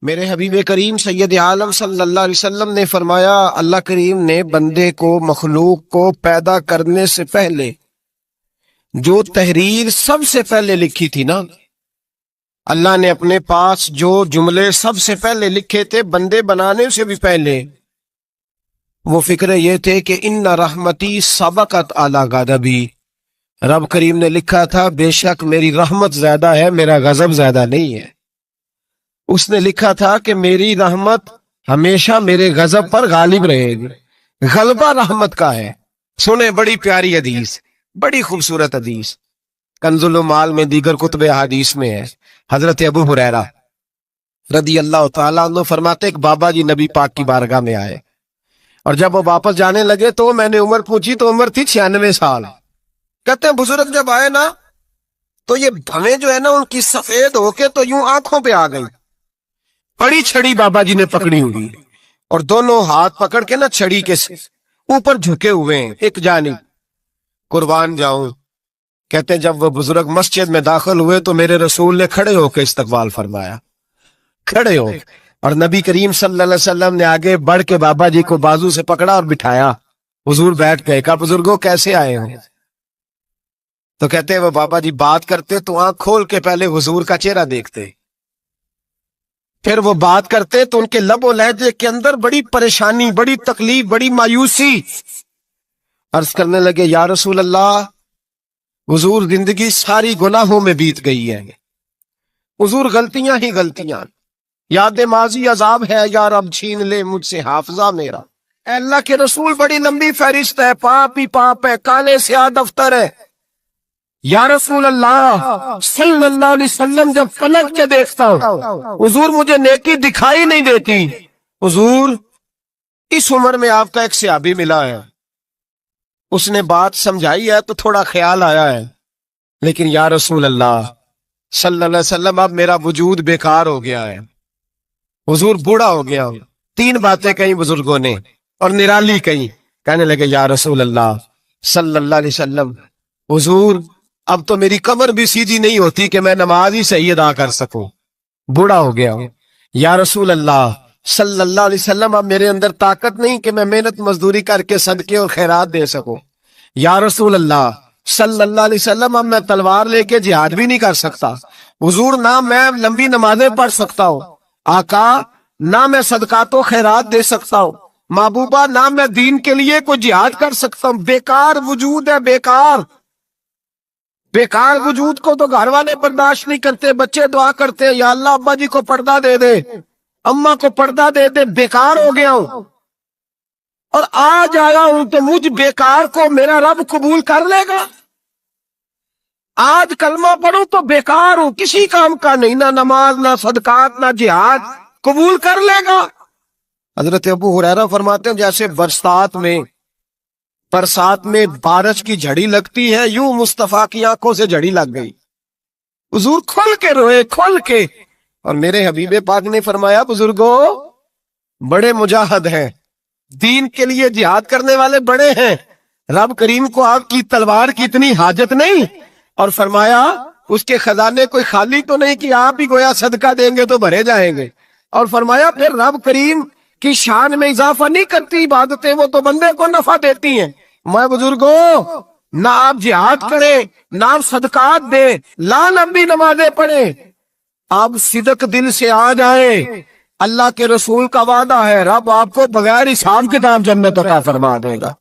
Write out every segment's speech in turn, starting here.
میرے حبیب کریم سید عالم صلی اللہ علیہ وسلم نے فرمایا، اللہ کریم نے بندے کو، مخلوق کو پیدا کرنے سے پہلے جو تحریر سب سے پہلے لکھی تھی نا، اللہ نے اپنے پاس جو جملے سب سے پہلے لکھے تھے بندے بنانے سے بھی پہلے، وہ فکر یہ تھے کہ ان رحمتی سبقت اعلی غضبی، رب کریم نے لکھا تھا بے شک میری رحمت زیادہ ہے، میرا غضب زیادہ نہیں ہے۔ اس نے لکھا تھا کہ میری رحمت ہمیشہ میرے غضب پر غالب رہے گی، غلبہ رحمت کا ہے۔ سنیں، بڑی پیاری حدیث، بڑی خوبصورت حدیث، کنز المال میں دیگر کتب احادیث میں ہے۔ حضرت ابو ہریرہ رضی اللہ تعالیٰ عنہ فرماتے کہ بابا جی نبی پاک کی بارگاہ میں آئے، اور جب وہ واپس جانے لگے تو میں نے عمر پوچھی تو عمر تھی 96 سال۔ کہتے ہیں بزرگ جب آئے نا تو یہ بھویں جو ہے نا ان کی سفید ہو کے تو یوں آنکھوں پہ آ گئی، بڑی چھڑی بابا جی نے پکڑی ہوئی، اور دونوں ہاتھ پکڑ کے نا چھڑی کے اوپر جھکے ہوئے ہیں ایک جانب، قربان جاؤں۔ کہتے ہیں جب وہ بزرگ مسجد میں داخل ہوئے تو میرے رسول نے کھڑے ہو کے استقبال فرمایا، کھڑے ہو، اور نبی کریم صلی اللہ علیہ وسلم نے آگے بڑھ کے بابا جی کو بازو سے پکڑا اور بٹھایا۔ حضور بیٹھ گئے، کہا بزرگوں کیسے آئے ہوں؟ تو کہتے ہیں وہ بابا جی بات کرتے تو آنکھ کھول کے پہلے حضور کا چہرہ دیکھتے، پھر وہ بات کرتے تو ان کے لب و لہجے کے اندر بڑی پریشانی، بڑی تکلیف، بڑی مایوسی۔ عرض کرنے لگے یا رسول اللہ، حضور زندگی ساری گناہوں میں بیت گئی ہے، حضور غلطیاں ہی غلطیاں، یاد ماضی عذاب ہے، یا رب چھین لے مجھ سے حافظہ میرا۔ اے اللہ کے رسول بڑی لمبی فہرست ہے، پاپ ہی پاپ ہے، کالے سیاہ دفتر ہے۔ یا رسول اللہ صلی اللہ علیہ وسلم جب پلٹ کے دیکھتا ہوں حضور مجھے نیکی دکھائی نہیں دیتی۔ حضور اس عمر میں آپ کا ایک صحابی ملا ہے، اس نے بات سمجھائی ہے تو تھوڑا خیال آیا ہے، لیکن یا رسول اللہ صلی اللہ علیہ وسلم اب میرا وجود بیکار ہو گیا ہے، حضور بوڑھا ہو گیا ہوں۔ 3 باتیں کہیں بزرگوں نے اور نرالی کہیں، کہنے لگے یا رسول اللہ صلی اللہ علیہ وسلم، حضور اب تو میری کمر بھی سیدھی نہیں ہوتی کہ میں نماز ہی صحیح ادا کر سکوں، بوڑھا ہو گیا ہوں۔ یا رسول اللہ صلی اللہ علیہ وسلم اب میرے اندر طاقت نہیں کہ میں محنت مزدوری کر کے صدقے اور خیرات دے سکوں۔ یا رسول اللہ صلی اللہ علیہ وسلم اب میں تلوار لے کے جہاد بھی نہیں کر سکتا، حضور نہ میں لمبی نمازیں پڑھ سکتا ہوں، آقا نہ میں صدقات و خیرات دے سکتا ہوں، محبوبہ نہ میں دین کے لیے کوئی جہاد کر سکتا ہوں، بیکار وجود ہے، بیکار بیکار وجود کو تو گھر والے برداشت نہیں کرتے، بچے دعا کرتے ہیں یا اللہ ابا جی کو پردہ دے دے، اماں کو پردہ دے دے، بیکار ہو گیا ہوں، اور آج آیا ہوں تو مجھ بیکار کو میرا رب قبول کر لے گا؟ آج کلمہ پڑھوں تو بیکار ہوں، کسی کام کا نہیں، نہ نماز نہ صدقات نہ جہاد، قبول کر لے گا؟ حضرت ابو ہریرہ فرماتے ہیں جیسے برسات میں بارش کی جھڑی لگتی ہے، یوں مصطفیٰ کی آنکھوں سے جھڑی لگ گئی، حضور کھل کے روئے، کھل کے۔ اور میرے حبیب پاک نے فرمایا بزرگوں بڑے مجاہد ہیں، دین کے لیے جہاد کرنے والے بڑے ہیں، رب کریم کو آپ کی تلوار کی اتنی حاجت نہیں، اور فرمایا اس کے خزانے کوئی خالی تو نہیں کہ آپ ہی گویا صدقہ دیں گے تو بھرے جائیں گے، اور فرمایا پھر رب کریم کی شان میں اضافہ نہیں کرتی عبادتیں، وہ تو بندے کو نفع دیتی ہیں۔ میں بزرگوں نہ آپ جہاد کریں نہ آپ صدقات دیں، لا لمبی نمازیں پڑھیں، آپ صدق دل سے آ جائیں، اللہ کے رسول کا وعدہ ہے رب آپ کو بغیر حساب کتاب جنت عطا فرما دے گا۔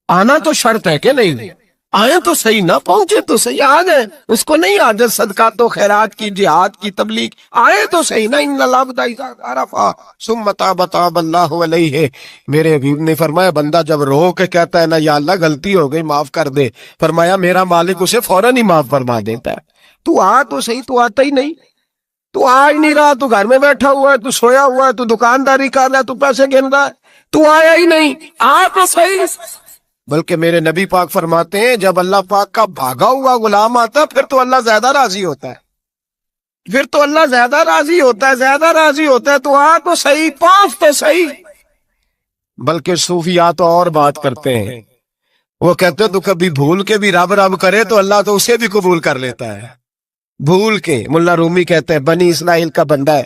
آنا تو شرط ہے کہ نہیں؟ آئے تو صحیح، نہ پہنچے تو صحیح، آ جائیں، اس کو نہیں عادت صدقات و خیرات کی، جہاد کی، تبلیغ، آئے تو صحیح نا۔ ان اللہ عرفا ثم تاب اللہ علیہ، میرے حبیب نے فرمایا بندہ جب رو کے کہتا ہے نا یا اللہ غلطی ہو گئی معاف کر دے، فرمایا میرا مالک اسے فوراً ہی معاف فرما دیتا ہے۔ تو آ تو صحیح، تو آتا ہی نہیں، تو آ ہی نہیں رہا، تو گھر میں بیٹھا ہوا ہے، تو سویا ہوا ہے، تو دکانداری کر رہا ہے، تو پیسے گن رہا ہے، تو آیا ہی نہیں، آ تو صحیح۔ بلکہ میرے نبی پاک فرماتے ہیں جب اللہ پاک کا بھاگا ہوا غلام آتا ہے پھر تو اللہ زیادہ راضی ہوتا ہے، پھر تو اللہ زیادہ راضی ہوتا ہے، زیادہ راضی ہوتا ہے، تو آ تو صحیح، پاس تو صحیح۔ بلکہ صوفیاء تو اور بات کرتے ہیں، وہ کہتے ہیں تو کبھی بھول کے بھی رب رب کرے تو اللہ تو اسے بھی قبول کر لیتا ہے، بھول کے۔ ملا رومی کہتے ہیں بنی اسرائیل کا بندہ ہے،